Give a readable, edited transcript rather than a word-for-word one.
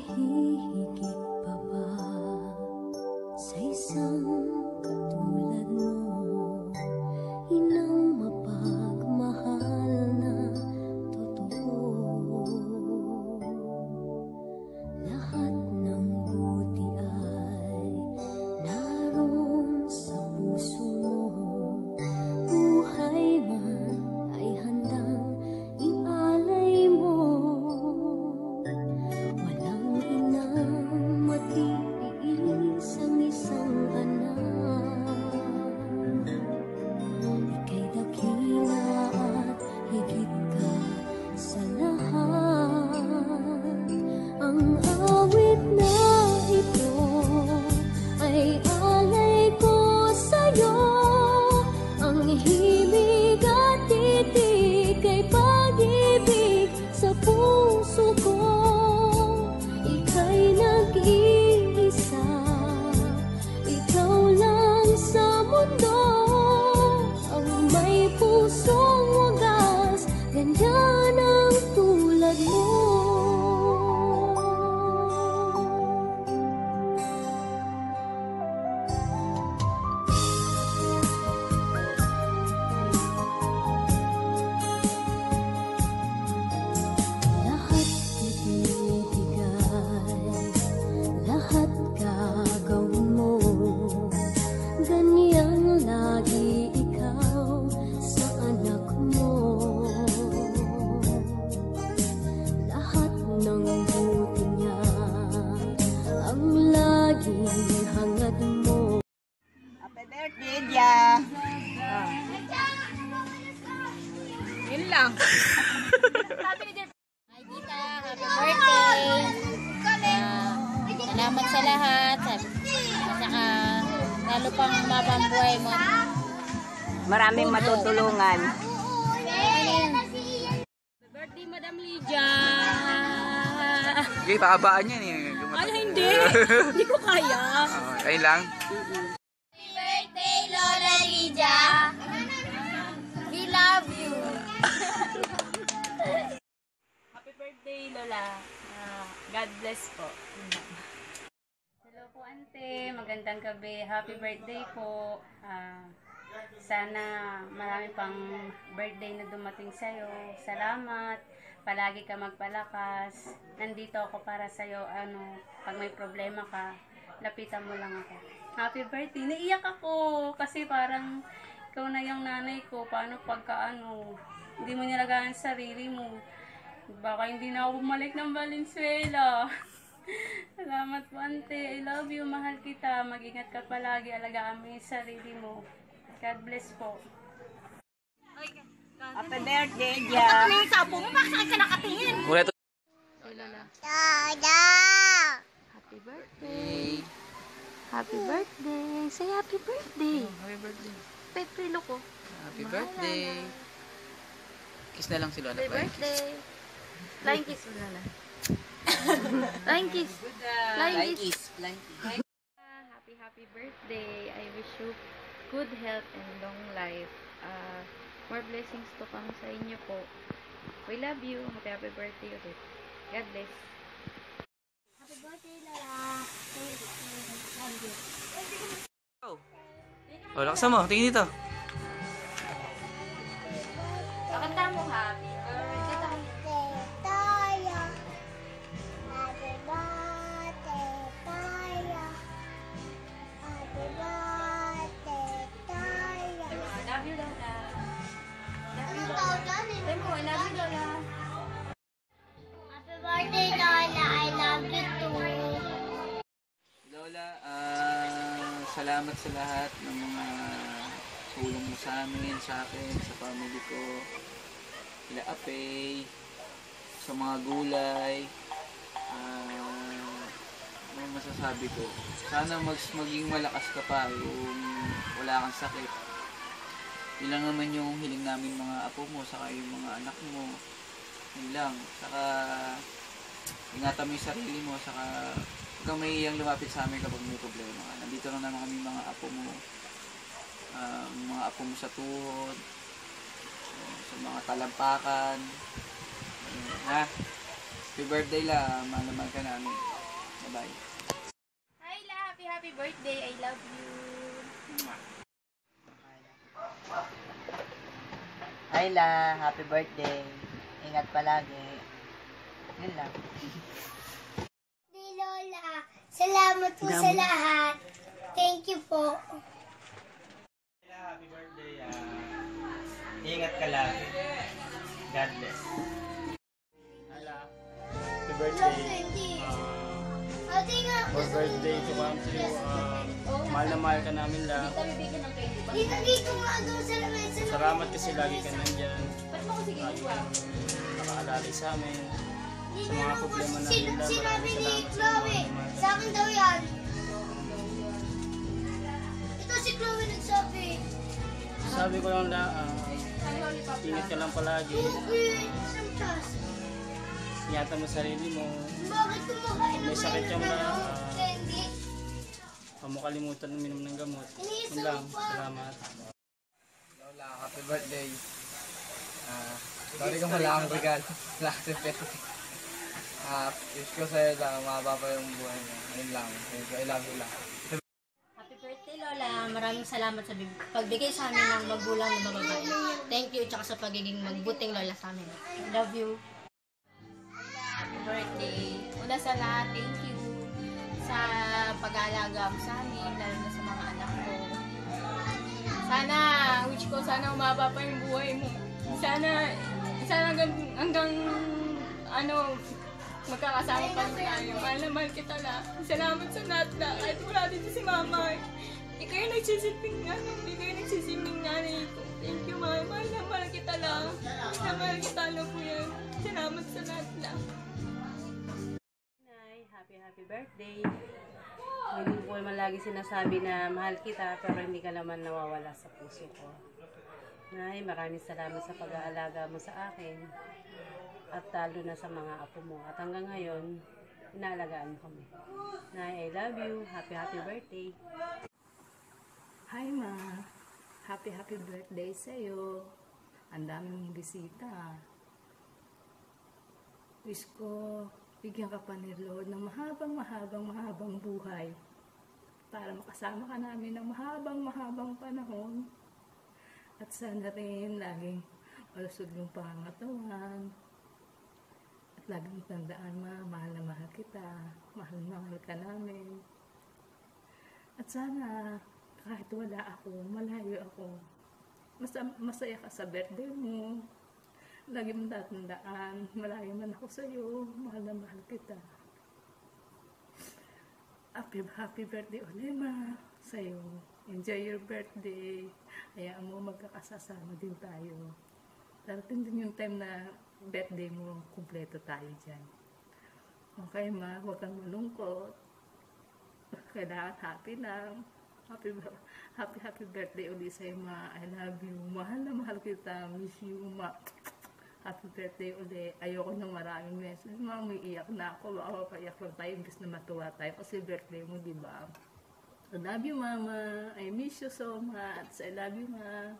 hihigit pa ba sa isang katulad mo, inang mapagmahal na totoo? Lahat ng buti ay naroon sa puso mo, buhay man ay handang ialay mo. Walang inang matiis ang isang anak. Ika'y dakila at higit ka sa lahat. Ang awit na ito ay alay ko sa'yo. Ang himig at titig ay pag-ibig sa puso ko. Ika'y nag-iisa, ikaw lang sa mundo. Ang may pusong wagas, ganyan ang tulad mo. Lahat ibibigay, lahat gagawin mo. Ganyan lagi ikaw sa anak mo. Lahat ng buti niya ang laging hangad mo. Happy birthday, Dia! Yun lang. Hi, Tita. Happy birthday. Salamat sa lahat. At saka, lalo pang mabang buhay mo. Maraming matutulungan. Happy birthday, Madam Lydia. Okay, pakabaan yan eh. Ay, hindi. Hindi ko kaya. Ayun lang. Happy birthday, Lola Lydia. We love you. Happy birthday, Lola. God bless po. Hello po, Ante. Magandang gabi. Happy birthday po. Sana marami pang birthday na dumating sa'yo. Salamat. Palagi ka magpalakas. Nandito ako para sa'yo. Pag may problema ka, lapitan mo lang ako. Happy birthday. Naiyak ako kasi parang ikaw na yung nanay ko. Paano pagka hindi mo nilagahan sa sarili mo. Baka hindi na ako bumalik ng Valenzuela. Salamat po, Ante. I love you. Mahal kita. Mag-ingat ka palagi. Alagaan mo yung sarili mo. God bless po. Happy birthday, Dia! Yung sapo mo, bakit ka nakatingin? Mula ito. Happy birthday. Happy birthday. Say happy birthday. Happy birthday. Petrilo ko. Happy birthday. Kiss na lang si Lola. Happy birthday. Flying kiss mo na lang. Flying kiss. Flying kiss. Happy birthday. I wish you good health and long life. More blessings to come sa inyo po. We love you. Happy birthday ulit. God bless. Happy birthday, Lola. Oh, lakasan mo. Tingin dito. Pakanta mo, happy birthday. Love you, Lola. Love you, Lola. Tempo, I love you, Lola. Happy birthday, Lola. I love you too. Lola, salamat sa lahat ng mga tulong mo sa amin, sa akin, sa family ko. Kila Apey, sa mga gulay. Ano masasabi ko? Sana maging malakas ka pa yung wala kang sakit. Yun lang naman yung hiling namin mga apo mo, saka yung mga anak mo. Yun lang. Saka ingatan mo yung sarili mo, saka huwag kang maiyang lumapit sa amin kapag may problema ka. Nandito lang naman kami mga apo mo. Mga apo mo sa tuhod, sa mga talampakan. Ha? Happy birthday la. Mahal ka namin. Bye-bye. Hi La, happy birthday. I love you. Hi La, happy birthday. Ingat palagi. Yun lang. Lola, salamat po sa lahat. Thank you po. Happy birthday. Ingat ka lagi. God bless. Hala. Happy birthday. For birthday to come to you. Mahal na mahal ka namin lang. Dito nga doon sa lamesa. Salamat kasi lagi ka nandyan. Lagi ka nakaalalay sa amin. Sa mga problema namin lang. Sinabi ni Maraming Chloe, salamat sa akin daw yan. Ito si Chloe nagsabi. Sabi ko lang ingat ka lang palagi. Okay, isang tas. Ingatan mo sarili mo. Bakit kumakain May sakit ka mo na. candy? Huwag mo kalimutan uminom ng gamot. Yun lang. Salamat. Lola, happy birthday. Sorry kung wala akong regalo. Wala akong pera. Wish ko sa'yo lang, mahaba pa yung buhay mo. Ayun lang. Thank you. I love you lang. Happy birthday, Lola. Maraming salamat sa pagbigay sa amin ng magulang na mababae. Thank you, tsaka sa pagiging magbuting lola sa amin. Love you. Happy birthday. Una sa lahat, thank you sa pag-aalaga mo sa amin, lalo na sa mga anak ko. Sana, wish ko, sana umaba pa yung buhay mo. Sana hanggang magkakasama pa rin tayo. Mahal na mahal kita na. Salamat sa lahat na. Kahit wala dito si mama. Hindi kayo nagsisilbing hindi kayo nagsisilbing nanay ko. Thank you, mahal. Mahal na mahal kita lang. Mahal kita lang po yan. Salamat sa lahat na. Happy birthday. Hindi ko naman lagi sinasabi na mahal kita, pero hindi ka naman nawawala sa puso ko. Nay, maraming salamat sa pag-aalaga mo sa akin. At talo na sa mga apo mo. At hanggang ngayon, inaalagaan mo kami. Nay, I love you. Happy birthday. Hi Ma, happy birthday sa'yo. Ang daming bisita. Wish ko bigyan ka pa ni Lord ng mahabang buhay para makasama ka namin ng mahabang panahon. At sana rin laging malusog yung pangatawan. At laging tandaan mahal na mahal kita. Mahal ka namin. At sana kahit wala ako, malayo ako, masaya ka sa birthday mo. Lagi mong tatandaan, malayo man ako sa'yo, mahal na mahal kita. Happy birthday ulit Ma, sa'yo. Enjoy your birthday. Hayaan mo magkakasasama din tayo. Darating din yung time na birthday mo, kumpleto tayo dyan. Okay Ma, huwag kang malungkot. Kailangan happy lang. Happy birthday ulit sa'yo Ma. I love you. Mahal na mahal kita. Miss you Ma. Happy birthday ulit. Ayoko ng maraming message. Ma, umiiyak na ako. Baka paiyak lang tayo imbis na matuwa tayo kasi birthday mo, diba? I love you Mama. I miss you so much. I love you Ma.